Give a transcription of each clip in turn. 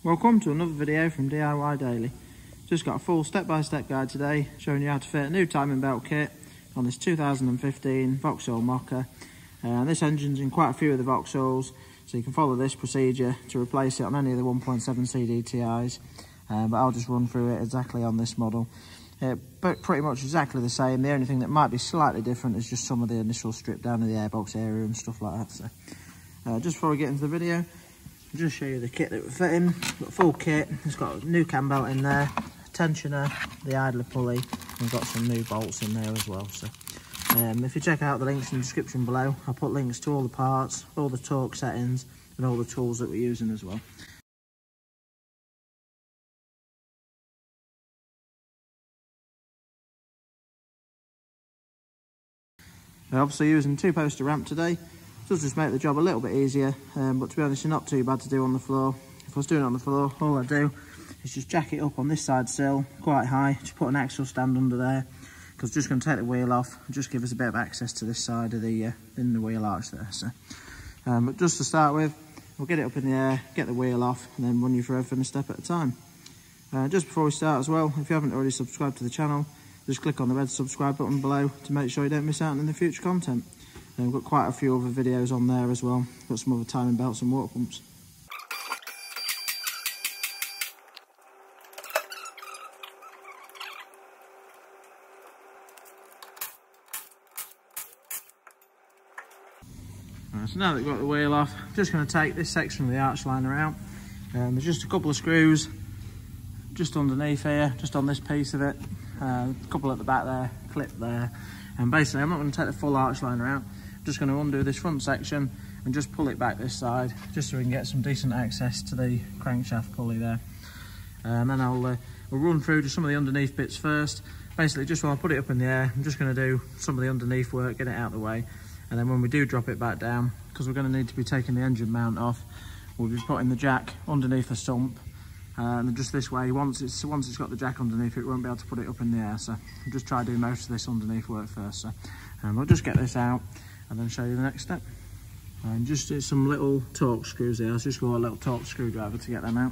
Welcome to another video from DIY Daily. Just got a full step-by-step guide today showing you how to fit a new timing belt kit on this 2015 Vauxhall Mokka. This engine's in quite a few of the Vauxhalls, so you can follow this procedure to replace it on any of the 1.7 CDTIs, but I'll just run through it exactly on this model. But pretty much exactly the same. The only thing that might be slightly different is just some of the initial strip down in the airbox area and stuff like that. So just before we get into the video, I'll just show you the kit that we're fitting. We've got a full kit. It's got a new cam belt in there, a tensioner, the idler pulley, and we've got some new bolts in there as well. So if you check out the links in the description below, I'll put links to all the parts, all the torque settings, and all the tools that we're using as well. We're obviously using 2-poster ramp today. Does just make the job a little bit easier, but to be honest, it's not too bad to do on the floor. If I was doing it on the floor, all I do is just jack it up on this side sill quite high, just put an axle stand under there, because just going to take the wheel off and just give us a bit of access to this side of the in the wheel arch there. So, but just to start with, we'll get it up in the air, get the wheel off, and then run you through everything a step at a time. Just before we start as well, if you haven't already subscribed to the channel, just click on the red subscribe button below to make sure you don't miss out on the future content. We've got quite a few other videos on there as well. Got some other timing belts and water pumps. Right, so now that we've got the wheel off, I'm just going to take this section of the arch liner out. There's just a couple of screws just underneath here, just on this piece of it. A couple at the back there, clip there. And basically I'm not going to take the full arch liner out. I'm just going to undo this front section and just pull it back this side, just so we can get some decent access to the crankshaft pulley there. And then we'll run through just some of the underneath bits first. Basically, just while I put it up in the air, I'm just going to do some of the underneath work, get it out of the way. And then when we do drop it back down, because we're going to need to be taking the engine mount off, we'll be putting the jack underneath the stump. And just this way, once it's got the jack underneath it, we won't be able to put it up in the air. So I'll just try to do most of this underneath work first. So we'll just get this out and then show you the next step. And just do some little torque screws there. I'll just go a little torque screwdriver to get them out.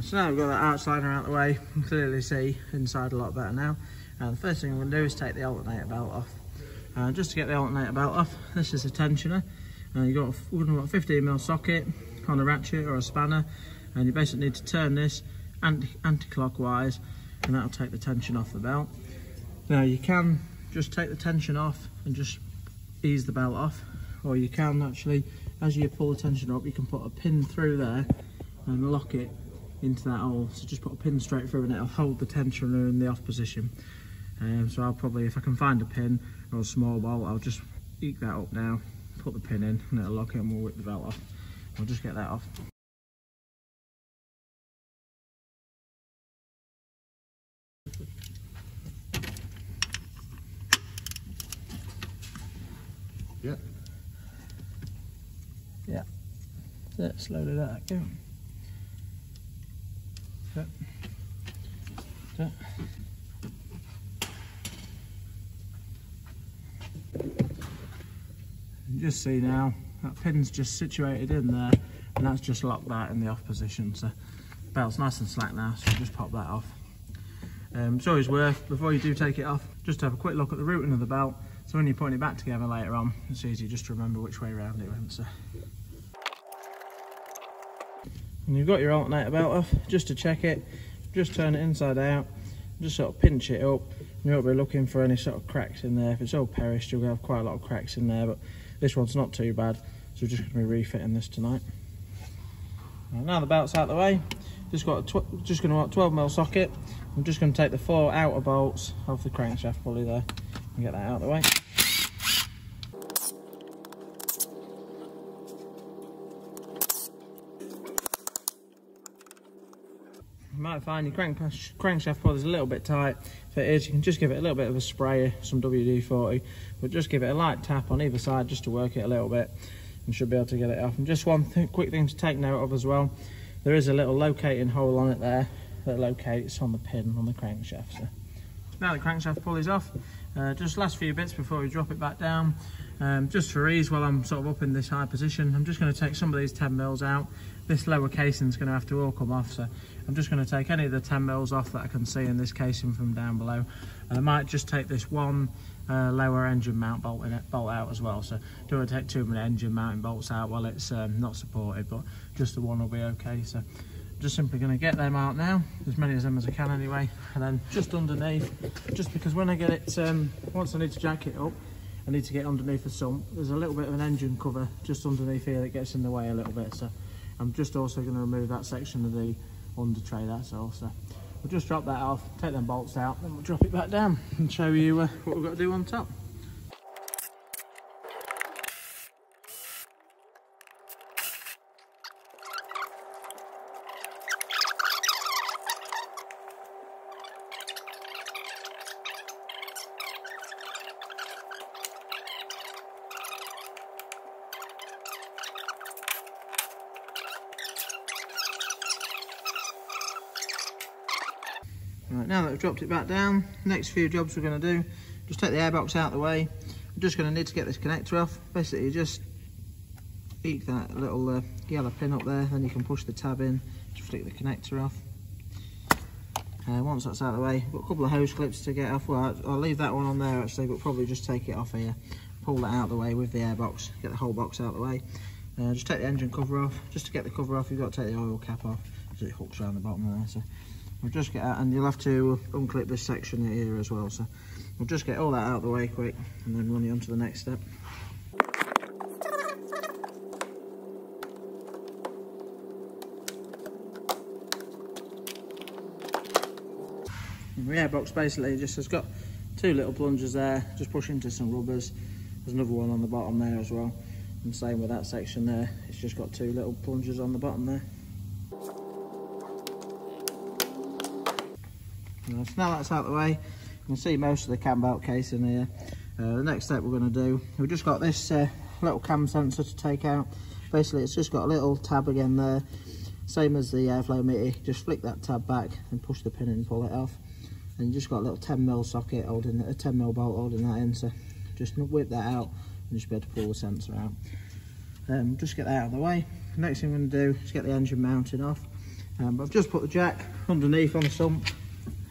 So now we've got that arch liner out of the way, you can clearly see inside a lot better now. The first thing we're going to do is take the alternator belt off. Just to get the alternator belt off, this is a tensioner. We're going to have a 15mm socket on a ratchet or a spanner, and you basically need to turn this anti-clockwise, and that'll take the tension off the belt. Now you can just take the tension off and just ease the belt off, or you can actually, as you pull the tension up, you can put a pin through there and lock it into that hole. So just put a pin straight through and it'll hold the tensioner in the off position. So I'll probably, if I can find a pin or a small bolt, I'll just eke that up now, put the pin in, and it'll lock it, and we'll whip the belt off. I'll just get that off. Yeah. Yeah. That's it, slowly let that go. So. You just see now that pin's just situated in there, and that's just locked that in the off position. So the belt's nice and slack now, so just pop that off. It's always worth, before you do take it off, just to have a quick look at the routing of the belt, so when you're putting it back together later on, it's easy just to remember which way around it went. So. And you've got your alternator belt off, just to check it, just turn it inside out, just sort of pinch it up. You won't be looking for any sort of cracks in there. If it's all perished, you'll have quite a lot of cracks in there, but this one's not too bad, so we're just going to be refitting this tonight. Right, now the belt's out of the way, just going to want a 12mm socket. I'm just going to take the 4 outer bolts off the crankshaft pulley there and get that out of the way. might find your crankshaft pulley is a little bit tight. If it is, you can just give it a little bit of a spray, some WD-40, but just give it a light tap on either side just to work it a little bit, and should be able to get it off. And just one quick thing to take note of as well, there is a little locating hole on it there that locates on the pin on the crankshaft. So now the crankshaft pulley's off, just last few bits before we drop it back down. Just for ease, while I'm sort of up in this high position, I'm just going to take some of these 10mm out. This lower casing's going to have to all come off, so I'm just going to take any of the 10mm off that I can see in this casing from down below. And I might just take this one lower engine mount bolt out as well, so don't want to take too many engine mounting bolts out while it's not supported, but just the one will be okay. So I'm just simply going to get them out now, as many of them as I can anyway, and then just underneath, just because when I get it, once I need to jack it up, I need to get underneath the sump. There's a little bit of an engine cover just underneath here that gets in the way a little bit, so I'm just also going to remove that section of the under tray, that's all. So we'll just drop that off, take them bolts out, then we'll drop it back down and show you what we've got to do on top. Right, now that we've dropped it back down, next few jobs we're going to do, just take the airbox out of the way. We're just going to need to get this connector off. Basically, you just eke that little yellow pin up there, then you can push the tab in to flick the connector off. Once that's out of the way, we've got a couple of hose clips to get off. Well, I'll leave that one on there actually, but probably just take it off here, pull that out of the way with the airbox, get the whole box out of the way. Just take the engine cover off. Just to get the cover off, you've got to take the oil cap off, because it hooks around the bottom there. So we'll just get out, and you'll have to unclip this section here as well. So we'll just get all that out of the way quick, and then run you on to the next step. The airbox basically just has got two little plungers there, just push into some rubbers. There's another one on the bottom there as well, and same with that section there, it's just got two little plungers on the bottom there. So now that's out of the way, you can see most of the cam belt case in here. The next step we're going to do, we've just got this little cam sensor to take out. Basically it's just got a little tab again there, same as the airflow meter. Just flick that tab back and push the pin in and pull it off. And you just got a little 10mm socket holding it, a 10mm bolt holding that in, so just whip that out and just be able to pull the sensor out. Just get that out of the way. Next thing I'm going to do is get the engine mounted off. But I've just put the jack underneath on the sump.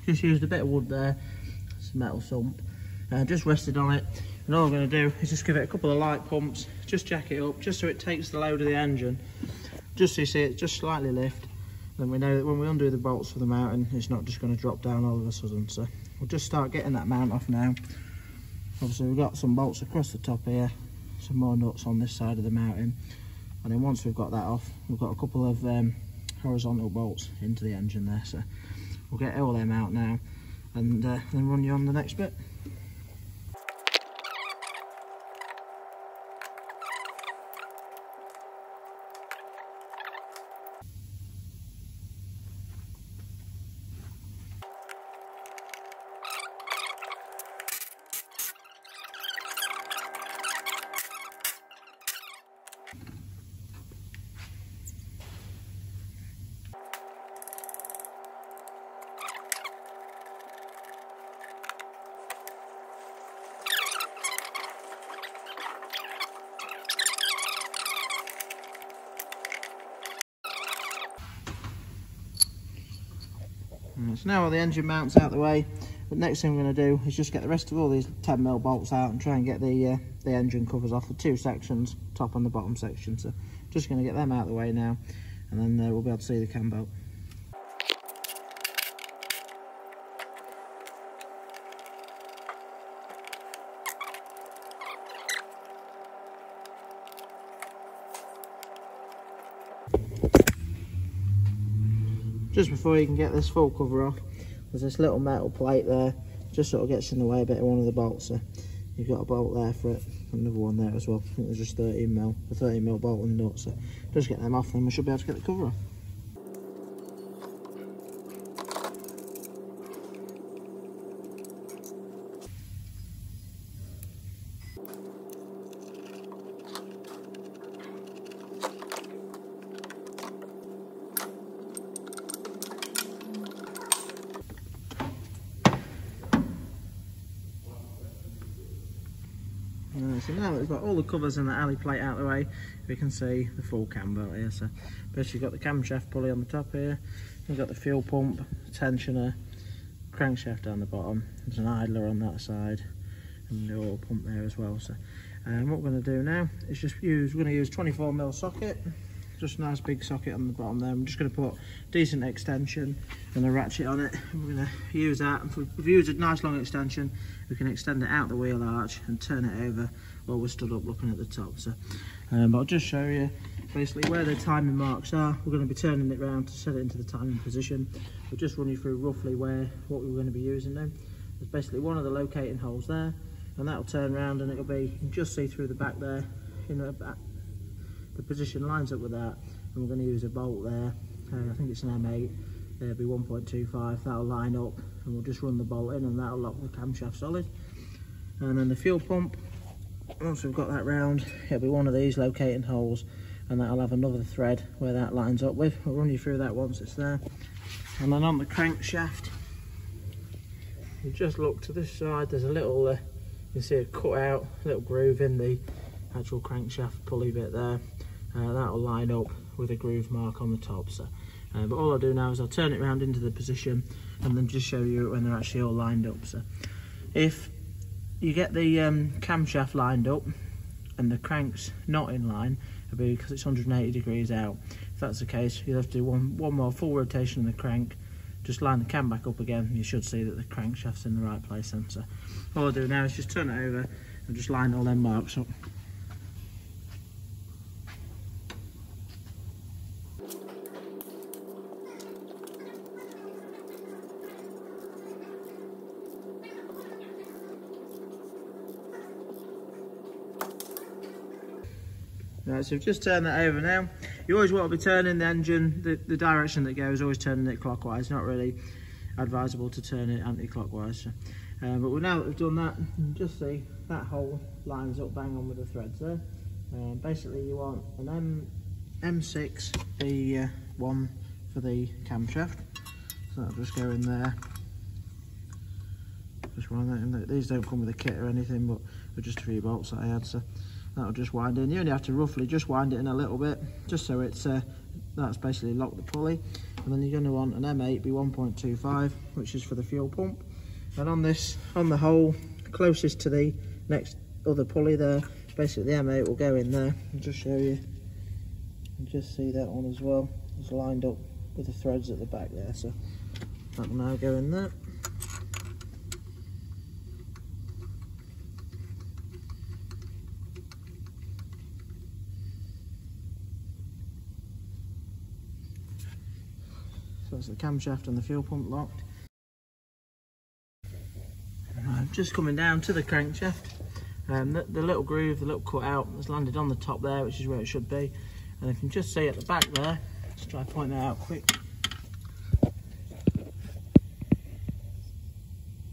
Just used a bit of wood there, it's a metal sump, just rested on it, and all I'm going to do is just give it a couple of light pumps, just jack it up, just so it takes the load of the engine, just so you see it just slightly lift. Then we know that when we undo the bolts for the mounting, it's not just going to drop down all of a sudden. So we'll just start getting that mount off now. Obviously we've got some bolts across the top here, some more nuts on this side of the mounting, and then once we've got that off, we've got a couple of horizontal bolts into the engine there. So we'll get all them out now, and then run you on the next bit. So now all the engine mounts out the way, the next thing we're going to do is just get the rest of all these 10mm bolts out and try and get the engine covers off the two sections, top and the bottom section. So just going to get them out of the way now, and then we'll be able to see the cam belt. Just before you can get this full cover off, there's this little metal plate there, just sort of gets in the way a bit of one of the bolts. So you've got a bolt there for it, another one there as well. I think there's just 13mm, a 13mm bolt and nut. So just get them off and we should be able to get the cover off. now that we've got all the covers and the alley plate out of the way, we can see the full cam belt here. So basically you've got the camshaft pulley on the top here, you've got the fuel pump, tensioner, crankshaft down the bottom, there's an idler on that side, and the oil pump there as well. So what we're going to do now is just we're going to use 24mm socket, just a nice big socket on the bottom there. I'm just going to put decent extension and a ratchet on it. We're going to use that. If we've used a nice long extension, we can extend it out the wheel arch and turn it over while we're stood up looking at the top. So, but I'll just show you basically where the timing marks are. We're going to be turning it round to set it into the timing position. We'll just run you through roughly what we're going to be using now. There's basically one of the locating holes there, and that'll turn round and it'll be, you can just see through the back there, in the back. The position lines up with that, and we're going to use a bolt there. I think it's an M8, it'll be 1.25, that'll line up, and we'll just run the bolt in and that'll lock the camshaft solid. And then the fuel pump, once we've got that round, it'll be one of these locating holes, and that'll have another thread where that lines up with. I'll run you through that once it's there. And then on the crankshaft, you just look to this side, there's a little, you can see a cut out, little groove in the actual crankshaft pulley bit there. That'll line up with a groove mark on the top. So, but all I'll do now is I'll turn it around into the position and then just show you when they're actually all lined up. So if you get the camshaft lined up and the crank's not in line, it'll be because it's 180 degrees out. If that's the case, you'll have to do one more full rotation of the crank, just line the cam back up again, and you should see that the crankshaft's in the right place then. So all I'll do now is just turn it over and just line all them marks up. Right, so we've just turned that over now. You always want to be turning the engine, the direction that goes, always turning it clockwise. Not really advisable to turn it anti-clockwise. So, but now that we've done that, you can just see that hole lines up bang on with the threads there. Basically you want an M6 B1 for the camshaft. So that'll just go in there. Just wind that in. These don't come with a kit or anything, but they're just 3 bolts that I had. So that'll just wind in. You only have to roughly just wind it in a little bit, just so it's that's basically locked the pulley. And then you're going to want an M8 B1.25, which is for the fuel pump. And on the hole closest to the next other pulley there, basically the M8 will go in there. I'll just show you. You just see that one as well. It's lined up with the threads at the back there, so that will now go in there. So that's the camshaft and the fuel pump locked. I'm just coming down to the crankshaft. The little groove, the little cut out has landed on the top there, which is where it should be. And if you can just see at the back there, let's try to point that out quick.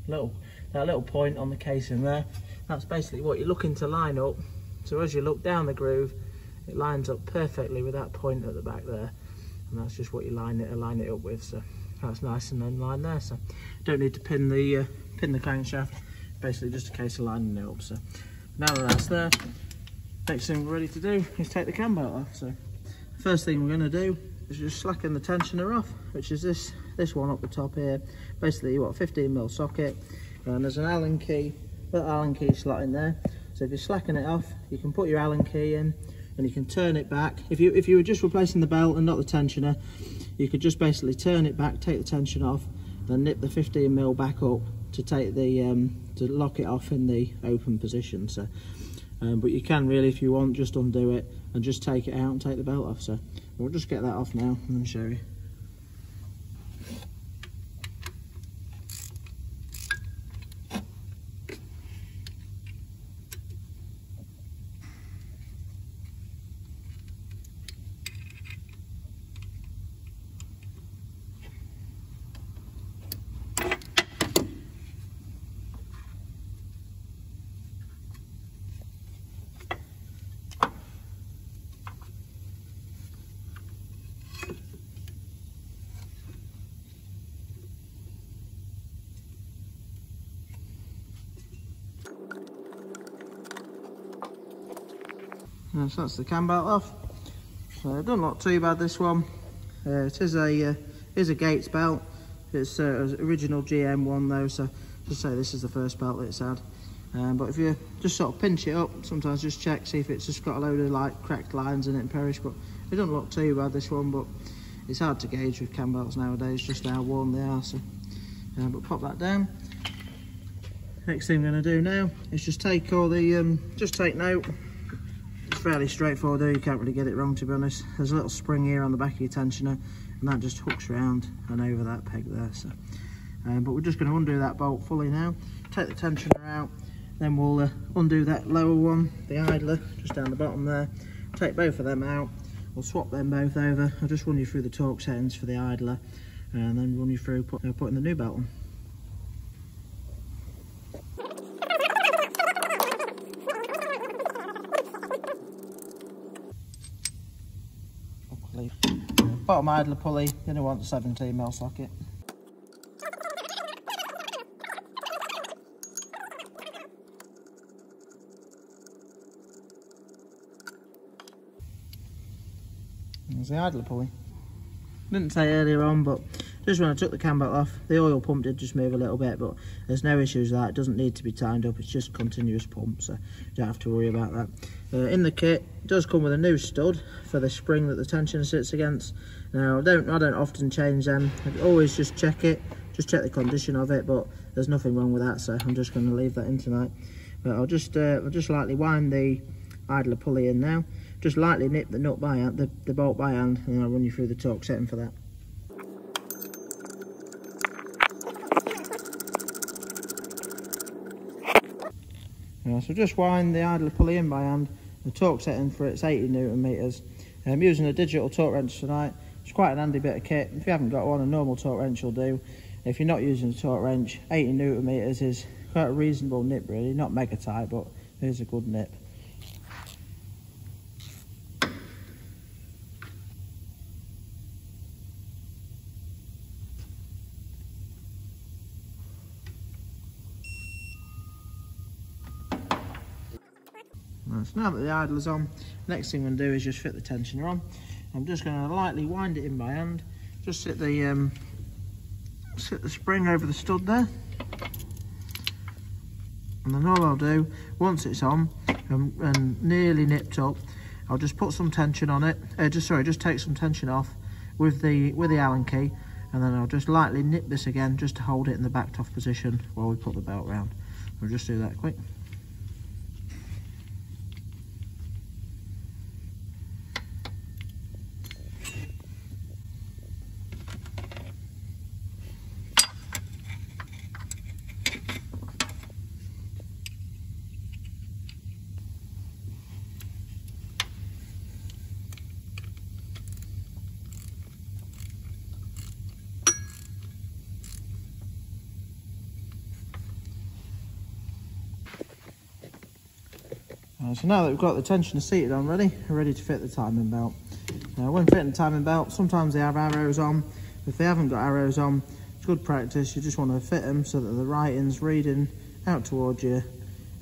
That little point on the casing there, that's basically what you're looking to line up. So as you look down the groove, it lines up perfectly with that point at the back there. And that's just what you line it up with. So that's nice and in line there. So don't need to pin the crankshaft. Basically just a case of lining it up. So now that that's there, next thing we're ready to do is take the cam belt off. So first thing we're going to do is just slacken the tensioner off, which is this one up the top here. Basically you want a 15mm socket, and there's an Allen key, little Allen key slot in there. So if you slacken it off, you can put your Allen key in and you can turn it back. If you were just replacing the belt and not the tensioner, you could just basically turn it back, take the tension off, then nip the 15mm back up to take the to lock it off in the open position. So but you can really, if you want, just undo it and just take it out and take the belt off. So we'll just get that off now and then show you. So that's the cam belt off. So it doesn't look too bad, this one. It is a Gates belt. It's original GM one though, so just say this is the first belt that it's had. But if you just sort of pinch it up, sometimes just check, see if it's just got a load of like cracked lines in it and perish. But it doesn't look too bad, this one, but it's hard to gauge with cam belts nowadays, just how worn they are. So, but pop that down. Next thing I'm going to do now is just take all the, just take note. It's fairly straightforward, you can't really get it wrong, to be honest. There's a little spring here on the back of your tensioner, and that just hooks around and over that peg there. So, but we're just going to undo that bolt fully now, take the tensioner out, then we'll undo that lower one, the idler, just down the bottom there, take both of them out, we'll swap them both over. I'll just run you through the torque settings for the idler, and then run you through putting the new belt on. Bottom idler pulley, you're going to want a 17mm socket. There's the idler pulley. Didn't say earlier on, but just when I took the cam belt off, the oil pump did just move a little bit, but there's no issues with that. It doesn't need to be timed up, it's just continuous pump, so you don't have to worry about that. In the kit, it does come with a new stud for the spring that the tensioner sits against. Now, I don't often change them. I always just check it, just check the condition of it, but there's nothing wrong with that, so I'm just going to leave that in tonight. But I'll just lightly wind the idler pulley in now. Just lightly nip the nut by hand, the bolt by hand, and then I'll run you through the torque setting for that. So just wind the idler pulley in by hand. The torque setting for it's 80 Newton meters. I'm using a digital torque wrench tonight. It's quite an handy bit of kit. If you haven't got one, a normal torque wrench will do. If you're not using a torque wrench, 80 Newton meters is quite a reasonable nip, really. Not mega tight, but it is a good nip. So now that the idler's on, next thing I'm going to do is just fit the tensioner on. I'm just going to lightly wind it in by hand. Just sit the spring over the stud there, and then all I'll do once it's on and nearly nipped up, I'll just put some tension on it. Just take some tension off with the Allen key, and then I'll just lightly nip this again just to hold it in the backed off position while we put the belt round. We'll just do that quick. So now that we've got the tensioner seated on ready, we're ready to fit the timing belt. Now when fitting the timing belt, sometimes they have arrows on. If they haven't got arrows on, it's good practice. You just want to fit them so that the writing's reading out towards you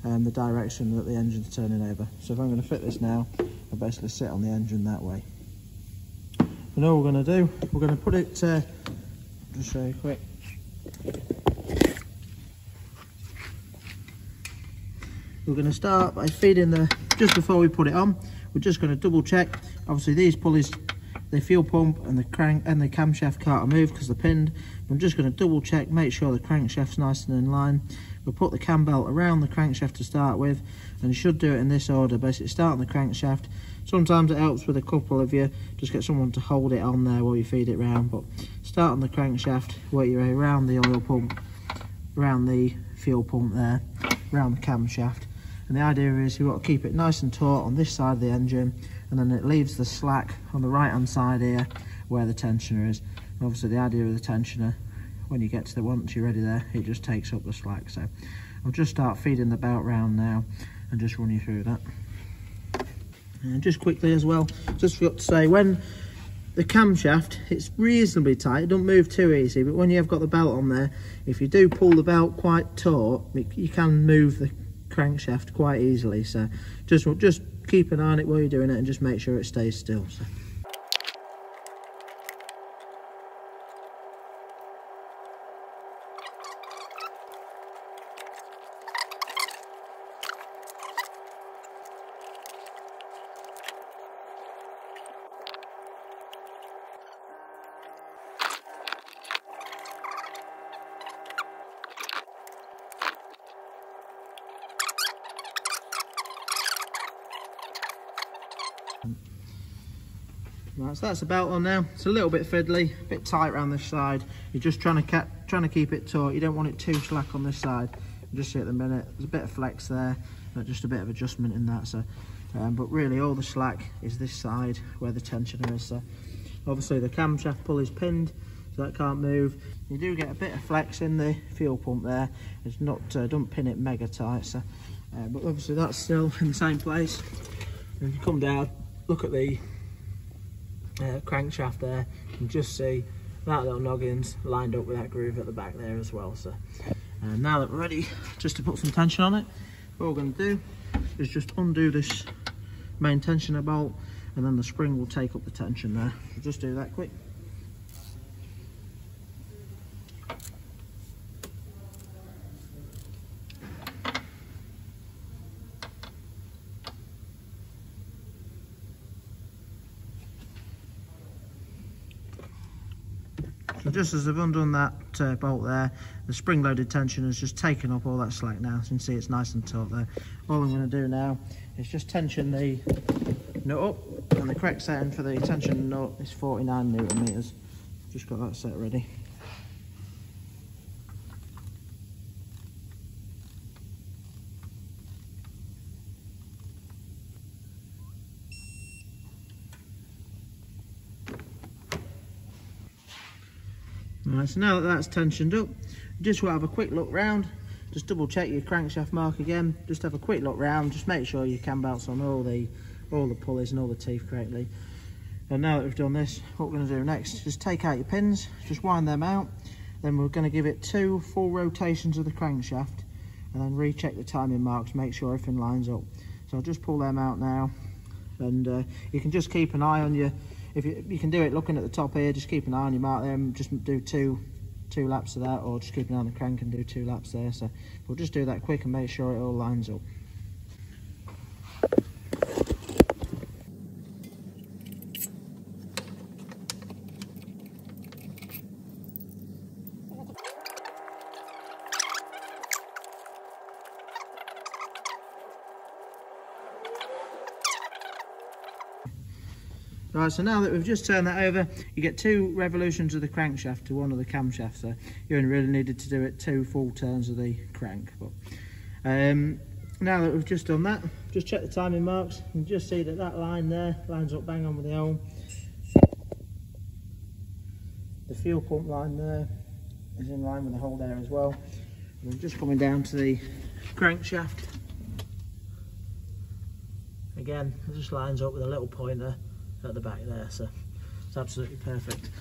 the direction that the engine's turning over. So if I'm going to fit this now, I basically sit on the engine that way. And all we're going to do, we're going to put it, just show you quick. We're going to start by feeding just before we put it on, we're just going to double check. Obviously these pulleys, the fuel pump and the crank and the camshaft can't move because they're pinned. I'm just going to double check, make sure the crankshaft's nice and in line. We'll put the cam belt around the crankshaft to start with, and you should do it in this order. Basically start on the crankshaft. Sometimes it helps with a couple of you, just get someone to hold it on there while you feed it round, but start on the crankshaft, work your way around the oil pump, around the fuel pump there, around the camshaft. And the idea is you've got to keep it nice and taut on this side of the engine, and then it leaves the slack on the right hand side here where the tensioner is. And obviously the idea of the tensioner, when you get to once you're ready there, it just takes up the slack. So I'll just start feeding the belt round now and just run you through that. And just quickly as well, just forgot to say, when the camshaft, it's reasonably tight, it doesn't move too easy, but when you have got the belt on there, if you do pull the belt quite taut, you can move crankshaft quite easily, so just keep an eye on it while you're doing it and just make sure it stays still. So. Right, so that's the belt on now. It's a little bit fiddly, a bit tight around this side. You're just trying to keep it taut. You don't want it too slack on this side. You just see at the minute there's a bit of flex there, but just a bit of adjustment in that. So, but really all the slack is this side where the tensioner is. So, obviously the camshaft pulley's pinned, so that can't move. You do get a bit of flex in the fuel pump there. It's not don't pin it mega tight. So, but obviously that's still in the same place. And if you come down, look at the crankshaft there, you can just see that little noggin's lined up with that groove at the back there as well. So now that we're ready just to put some tension on it, what we're going to do is just undo this main tensioner bolt, and then the spring will take up the tension there. We'll just do that quick. So just as I've undone that bolt there, the spring-loaded tension has just taken up all that slack now. So you can see it's nice and taut there. All I'm going to do now is just tension the nut up, and the correct setting for the tension nut is 49 Newton meters. Just got that set ready. Right, so now that that's tensioned up, you just want to have a quick look round, just double check your crankshaft mark again, just have a quick look round, just make sure your cam belt's on all the pulleys and all the teeth correctly. And now that we've done this, what we're going to do next is just take out your pins, just wind them out, then we're going to give it 2 full rotations of the crankshaft, and then recheck the timing marks, make sure everything lines up. So I'll just pull them out now, and you can just keep an eye on your, if you can do it looking at the top here, just keep an eye on your mark there and just do two laps of that, or just keep an eye on the crank and do 2 laps there. So we'll just do that quick and make sure it all lines up. Right, so now that we've just turned that over, you get 2 revolutions of the crankshaft to 1 of the camshaft, so you only really needed to do it 2 full turns of the crank. But now that we've just done that, just check the timing marks and just see that that line there lines up bang on with the ohm. The fuel pump line there is in line with the hole there as well. And then just coming down to the crankshaft, again it just lines up with a little pointer at the back there, so it's absolutely perfect.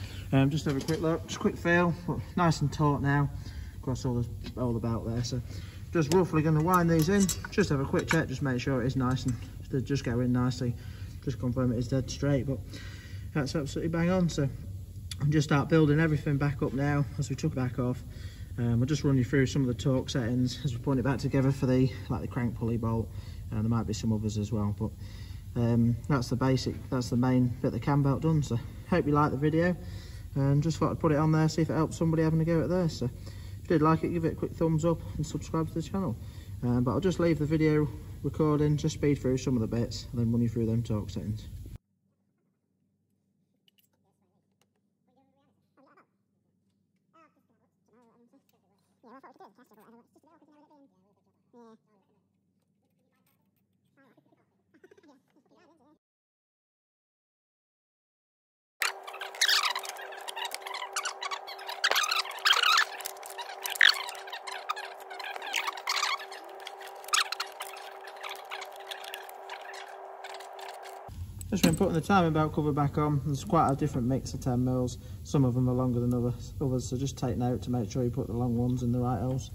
Just have a quick look, just a quick feel, nice and taut now across all the belt there. So just roughly going to wind these in, just have a quick check, just make sure it is nice and just go in nicely, just confirm it is dead straight. But that's absolutely bang on. So I'll just start building everything back up now as we took it back off. We'll just run you through some of the torque settings as we point it back together for the crank pulley bolt, and there might be some others as well. But that's the basic, that's the main bit of the cam belt done. So hope you liked the video, and just thought I'd put it on there, see if it helps somebody having a go at this. So if you did like it, give it a quick thumbs up and subscribe to the channel. But I'll just leave the video recording, just speed through some of the bits and then run you through them torque settings. Just been putting the timing belt cover back on. There's quite a different mix of 10 mils. Some of them are longer than others, so just take note to make sure you put the long ones in the right holes.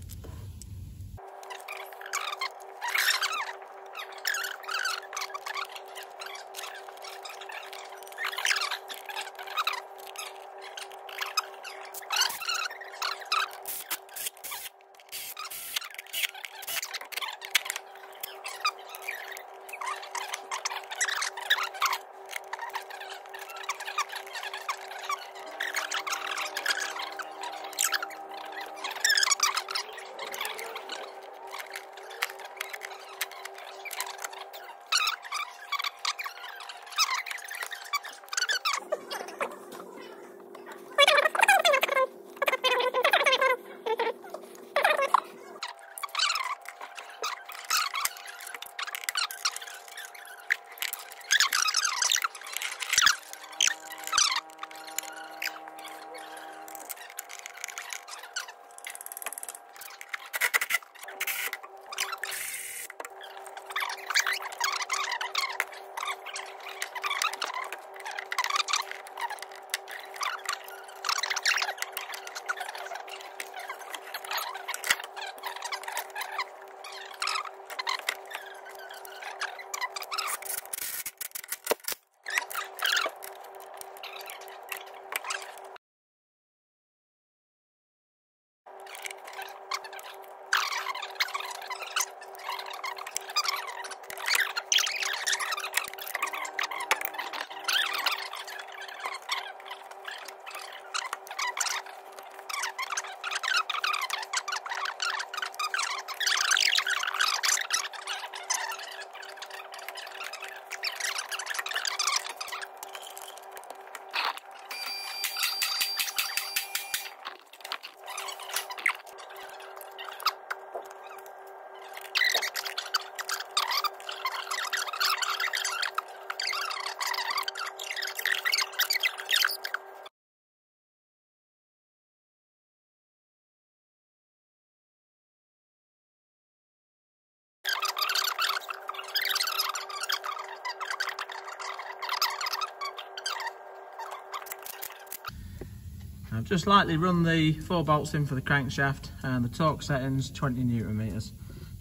I've just lightly run the 4 bolts in for the crankshaft, and the torque settings 20 Newton meters.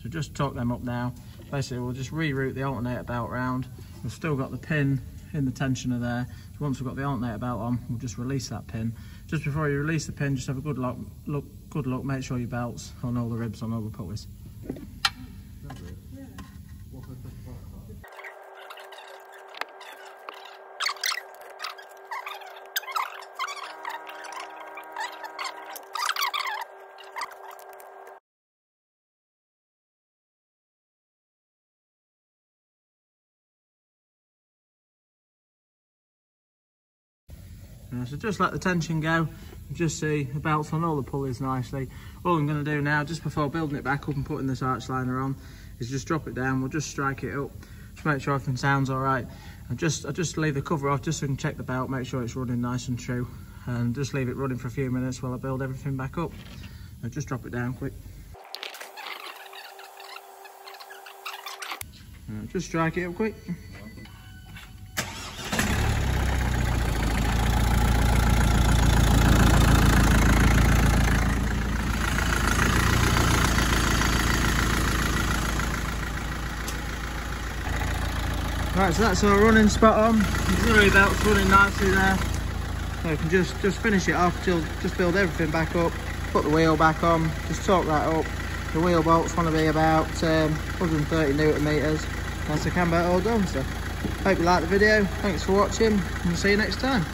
So just torque them up now. Basically we'll just reroute the alternator belt round. We've still got the pin in the tensioner there. So once we've got the alternator belt on, we'll just release that pin. Just before you release the pin, just have a good look, make sure your belt's on all the ribs on all the pulleys. So just let the tension go, just see the belt's on all the pulleys nicely. All I'm going to do now, just before building it back up and putting this arch liner on, is just drop it down. We'll just strike it up, just make sure everything sounds alright. I just leave the cover off just so we can check the belt, make sure it's running nice and true, and just leave it running for a few minutes while I build everything back up. I'll just drop it down quick. Just strike it up quick. Right, so that's all running spot on. The auxiliary belt's running nicely there. So you can just finish it off, just build everything back up, put the wheel back on, just torque that up. The wheel bolts want to be about 130 Newton meters. That's the cam belt all done. So hope you liked the video. Thanks for watching, and we'll see you next time.